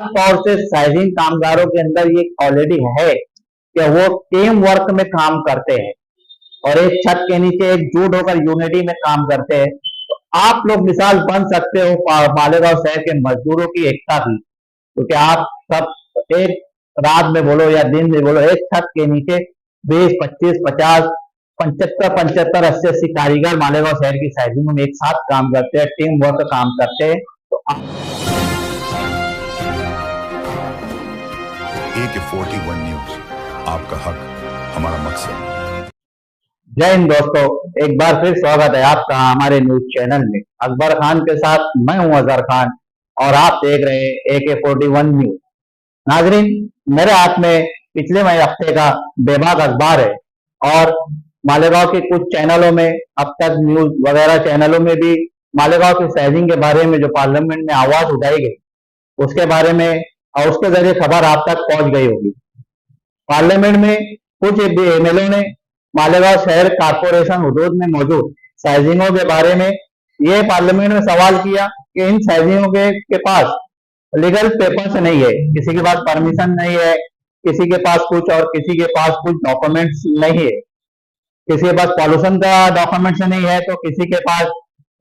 तौर से साइजिंग कामगारों के अंदर ये क्वालिटी है कि वो टीम वर्क में काम करते हैं और एक छत के नीचे एकजुट होकर यूनिटी में काम करते हैं। तो आप लोग मिसाल बन सकते हो मालेगांव शहर के मजदूरों की एकता की, क्योंकि आप सब एक रात में बोलो या दिन में बोलो, एक छत के नीचे 20, 25, 50, 75, 75, 80 कारीगर मालेगांव शहर की साइजिंग में एक साथ काम करते हैं, टीम वर्क काम करते हैं। तो AK41 न्यूज, आपका हक हमारा मकसद। जय हिंद दोस्तों, एक बार फिर स्वागत है आपका हमारे न्यूज चैनल में। अकबर खान के साथ मैं हूं अजहर खान और आप देख रहे हैं AK41 न्यूज। नाजरीन, मेरे हाथ में पिछले मई हफ्ते का बेबाक अखबार है और मालेगांव के कुछ चैनलों में, अब तक न्यूज वगैरह चैनलों में भी मालेगांव की साइजिंग के बारे में जो पार्लियामेंट में आवाज उठाई गई उसके बारे में और उसके जरिए खबर आप तक पहुंच गई होगी। पार्लियामेंट में कुछ एमएलए ने मालेगांव शहर कारपोरेशन हुदूद में मौजूद साइजिंगों के बारे में ये पार्लियामेंट में सवाल किया कि इन साइजिंगों के पास लीगल पेपर्स नहीं है, किसी के पास परमिशन नहीं है, किसी के पास कुछ और किसी के पास कुछ डॉक्यूमेंट्स नहीं है, किसी के पास पॉल्यूशन का डॉक्यूमेंट्स नहीं है तो किसी के पास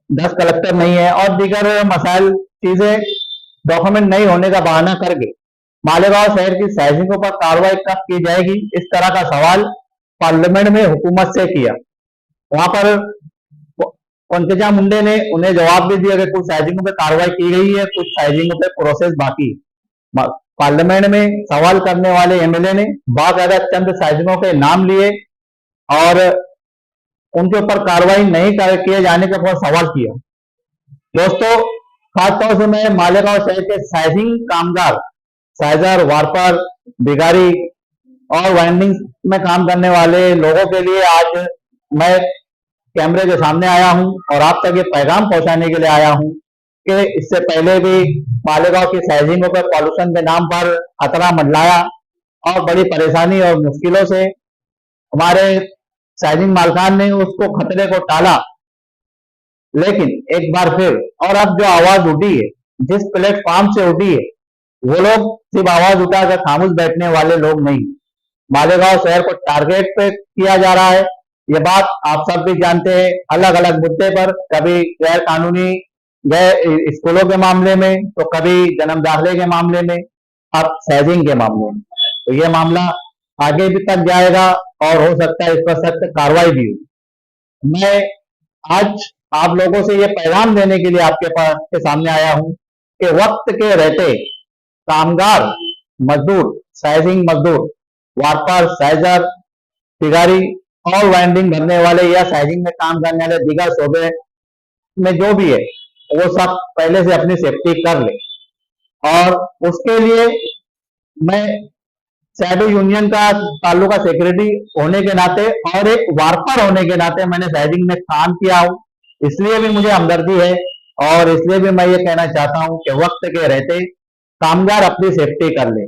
10 कलेक्टर नहीं है और दीगर मसाइल चीजें डॉक्यूमेंट नहीं होने का बहाना करके मालेगांव शहर की साइजिंगों पर कार्रवाई कब की जाएगी, इस तरह का सवाल पार्लियामेंट में हुकूमत से किया। वहां पर पंकजा मुंडे ने उन्हें जवाब भी दिया कि कुछ साइजिंगों पे कार्रवाई की गई है, कुछ साइजिंगों पे प्रोसेस बाकी। पार्लियामेंट में सवाल करने वाले एमएलए ने बाकायदा चंद साइजिंगों के नाम लिए और उनके ऊपर कार्रवाई नहीं किए जाने के ऊपर सवाल किया। दोस्तों, खासतौर से मैं मालेगांव शहर के साइजिंग कामगार, साइजर, वार्पर, बिगारी और वाइंडिंग में काम करने वाले लोगों के लिए आज मैं कैमरे के सामने आया हूं और आप तक ये पैगाम पहुंचाने के लिए आया हूं कि इससे पहले भी मालेगांव की साइजिंगों पर पॉल्यूशन के नाम पर खतरा मंडलाया और बड़ी परेशानी और मुश्किलों से हमारे साइजिंग मालकान ने उसको खतरे को टाला। लेकिन एक बार फिर और अब जो आवाज उठी है, जिस प्लेटफॉर्म से उठी है, वो लोग सिर्फ आवाज उठाकर खामोश बैठने वाले लोग नहीं। मालेगांव शहर को टारगेट पे किया जा रहा है, ये बात आप सब भी जानते हैं। अलग अलग मुद्दे पर, कभी गैर कानूनी गए स्कूलों के मामले में तो कभी जन्म दाखिले के मामले में, अब साइजिंग के मामले में। तो ये मामला आगे भी तक जाएगा और हो सकता है इस पर सख्त कार्रवाई भी हो। मैं आज आप लोगों से ये पैगाम देने के लिए आपके पास के सामने आया हूं कि वक्त के रहते कामगार, मजदूर, साइजिंग मजदूर, वार्पर, साइजर, तिगारी और वाइंडिंग भरने वाले या साइजिंग में काम करने वाले दीगर शोबे में जो भी है वो सब पहले से अपनी सेफ्टी कर ले। और उसके लिए मैं शैडो यूनियन का ताल्लुका सेक्रेटरी होने के नाते और एक वार्पर होने के नाते मैंने साइजिंग में काम किया हूं, इसलिए भी मुझे हमदर्दी है और इसलिए भी मैं ये कहना चाहता हूं कि वक्त के रहते कामगार अपनी सेफ्टी कर ले।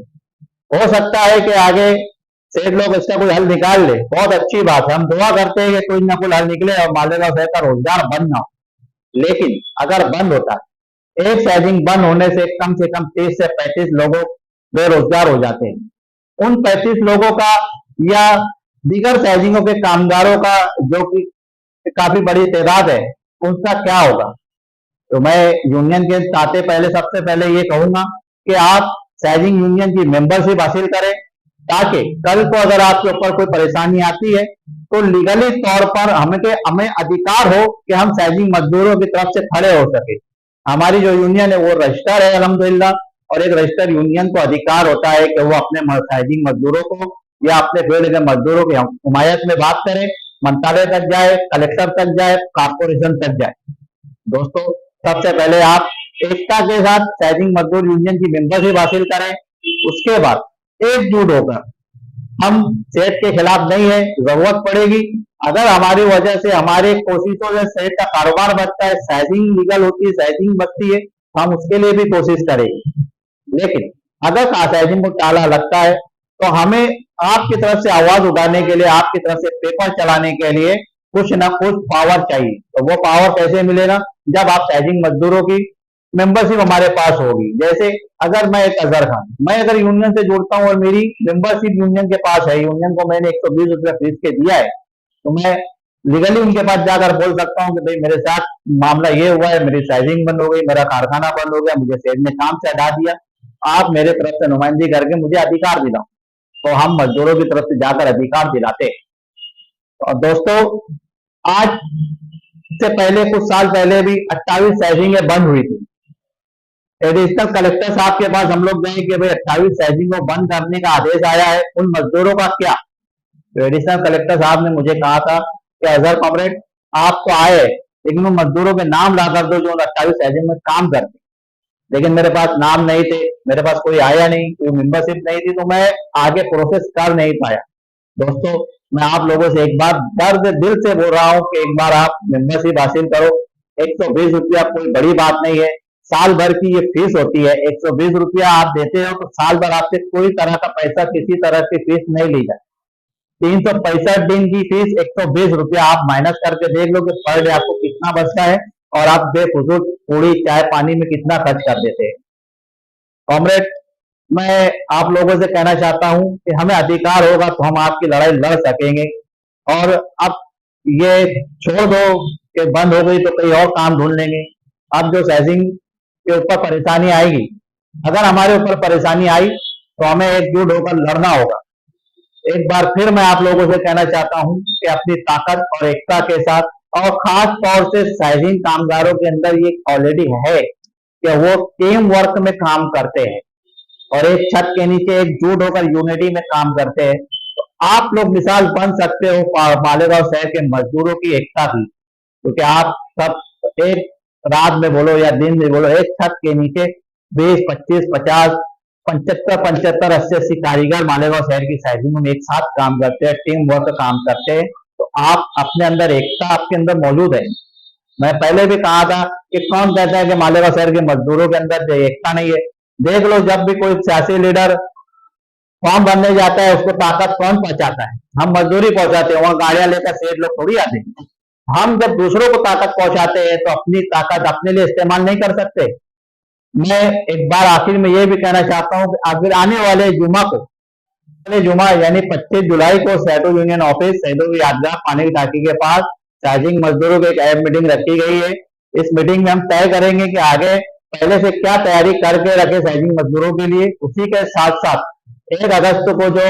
हो सकता है कि आगे सेठ लोग इसका कोई हल निकाल ले, बहुत अच्छी बात है, हम दुआ करते हैं कि कोई ना कोई हल निकले और मालेगांव शहर का रोजगार बंद ना हो। लेकिन अगर बंद होता है, एक साइजिंग बंद होने से कम 30 से 35 लोगों बेरोजगार हो जाते हैं। उन 35 लोगों का या दीगर साइजिंगों के कामगारों का, जो कि काफी बड़ी तादाद है, उनका क्या होगा। तो मैं यूनियन के नाते पहले सबसे पहले ये कहूंगा कि आप साइजिंग यूनियन की मेंबरशिप हासिल करें, ताकि कल को अगर आपके ऊपर कोई परेशानी आती है तो लीगली तौर पर हमें अधिकार हो कि हम साइजिंग मजदूरों की तरफ से खड़े हो सके। हमारी जो यूनियन है वो रजिस्टर है अल्हम्दुलिल्लाह, और एक रजिस्टर यूनियन को अधिकार होता है कि वो अपने साइजिंग मजदूरों को या अपने फील्ड के मजदूरों की हिमायत में बात करे, मंत्रालय तक जाए, कलेक्टर तक जाए, कारपोरेशन तक जाए। दोस्तों, सबसे पहले आप एकता के साथ साइजिंग मजदूर यूनियन की मेंबरशिप हासिल करें, उसके बाद एकजुट होकर, हम सेठ के खिलाफ नहीं है, जरूरत पड़ेगी अगर हमारी वजह से, हमारे कोशिशों से सेठ का कारोबार बढ़ता है, साइजिंग लीगल होती है, साइजिंग बढ़ती है, हम उसके लिए भी कोशिश करेंगे। लेकिन अगर साइजिंग को टाला लगता है तो हमें आपकी तरफ से आवाज उठाने के लिए, आपकी तरफ से पेपर चलाने के लिए कुछ ना कुछ पावर चाहिए। तो वो पावर कैसे मिलेगा, जब आप साइजिंग मजदूरों की मेंबरशिप हमारे पास होगी। जैसे अगर मैं एक अजहर खान, मैं अगर यूनियन से जुड़ता हूँ और मेरी मेंबरशिप यूनियन के पास है, यूनियन को मैंने 120 रुपया खरीद के दिया है, तो मैं लीगली उनके पास जाकर बोल सकता हूँ कि भाई मेरे साथ मामला ये हुआ है, मेरी साइजिंग बंद हो गई, मेरा कारखाना बंद हो गया, मुझे शेड में काम से हटा दिया, आप मेरे तरफ से नुमाइंदगी करके मुझे अधिकार दिलाओ। तो हम मजदूरों की तरफ से जाकर अधिकार दिलाते हैं। और दोस्तों, आज से पहले कुछ साल पहले भी 28 साइजिंगें बंद हुई थी। एडिशनल कलेक्टर साहब के पास हम लोग गए कि भाई 28 साइजिंग को बंद करने का आदेश आया है, उन मजदूरों का क्या? तो एडिशनल कलेक्टर साहब ने मुझे कहा था कि अजहर कॉमरेड, आप तो आए लेकिन उन मजदूरों के नाम ला कर दो जो 28 साइजिंग में काम करते। लेकिन मेरे पास नाम नहीं थे, मेरे पास कोई आया नहीं, कोई मेंबरशिप नहीं थी, तो मैं आगे प्रोसेस कर नहीं पाया। दोस्तों, मैं आप लोगों से एक बार दर्द दिल से बोल रहा हूं कि एक बार आप मेंबरशिप हासिल करो। 120 रुपया कोई बड़ी बात नहीं है, साल भर की ये फीस होती है। 120 रुपया आप देते हो तो साल भर आपसे कोई तरह का पैसा, किसी तरह की फीस नहीं ली जाए। 365 दिन की फीस 120 रुपया आप माइनस करके देख लो कि पर डे आपको कितना बचता है और आप बेफजूल पूरी चाय पानी में कितना खर्च कर देते हैं। कॉमरेड, मैं आप लोगों से कहना चाहता हूं कि हमें अधिकार होगा तो हम आपकी लड़ाई लड़ सकेंगे। और अब ये छोड़ दो कि बंद हो गई तो कहीं और काम ढूंढ लेंगे। अब जो साइजिंग के ऊपर परेशानी आएगी, अगर हमारे ऊपर परेशानी आई तो हमें एकजुट होकर लड़ना होगा। एक बार फिर मैं आप लोगों से कहना चाहता हूं कि अपनी ताकत और एकता के साथ, और खास तौर से साइजिंग कामगारों के अंदर ये क्वालिटी है कि वो टीम वर्क में काम करते हैं और एक छत के नीचे एकजुट होकर यूनिटी में काम करते हैं। तो आप लोग मिसाल बन सकते हो मालेगांव शहर के मजदूरों की एकता की, क्योंकि आप सब एक रात में बोलो या दिन में बोलो, एक छत के नीचे 20, 25, 50, 75, 75, 80 कारीगर मालेगांव शहर की साइजिंग में एक साथ काम करते हैं, टीम वर्क काम करते हैं। तो आप अपने अंदर एकता आपके अंदर मौजूद है। मैं पहले भी कहा था कि कौन कहता है कि मालेगांव शहर के मजदूरों के अंदर एकता नहीं है। देख लो, जब भी कोई सियासी लीडर फॉर्म भरने जाता है उसको ताकत कौन पहुंचाता है? हम मजदूरी पहुंचाते हैं, वहां गाड़ियां लेकर सेठ लोग थोड़ी आते हैं। हम जब दूसरों को ताकत पहुंचाते हैं तो अपनी ताकत अपने लिए इस्तेमाल नहीं कर सकते। मैं एक बार आखिर में ये भी कहना चाहता हूं कि अगर आने वाले जुमा को, जुमा यानी 25 जुलाई को सैदो यूनियन ऑफिस, सैदो यादगार पानी की टाकी के पास चार्जिंग मजदूरों की एक अहम मीटिंग रखी गई है। इस मीटिंग में हम तय करेंगे कि आगे पहले से क्या तैयारी करके रखे साइजिंग मजदूरों के लिए। उसी के साथ साथ 1 अगस्त को जो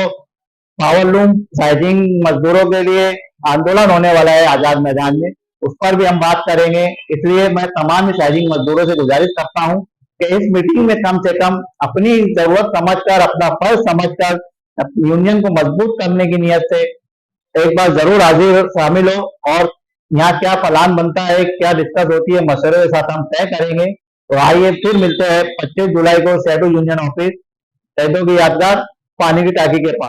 पावर लूम साइजिंग मजदूरों के लिए आंदोलन होने वाला है आजाद मैदान में, उस पर भी हम बात करेंगे। इसलिए मैं तमाम साइजिंग मजदूरों से गुजारिश करता हूं कि इस मीटिंग में कम से कम अपनी जरूरत समझकर, अपना फर्ज समझकर यूनियन को मजबूत करने की नियत से एक बार जरूर हाजिर शामिल हो। और यहाँ क्या प्लान बनता है, क्या डिस्कस होती है, मशवरे के साथ हम तय करेंगे। तो आइए फिर मिलते हैं 25 जुलाई को सैदो यूनियन ऑफिस, सैदो की यादगार पानी की टाकी के पास।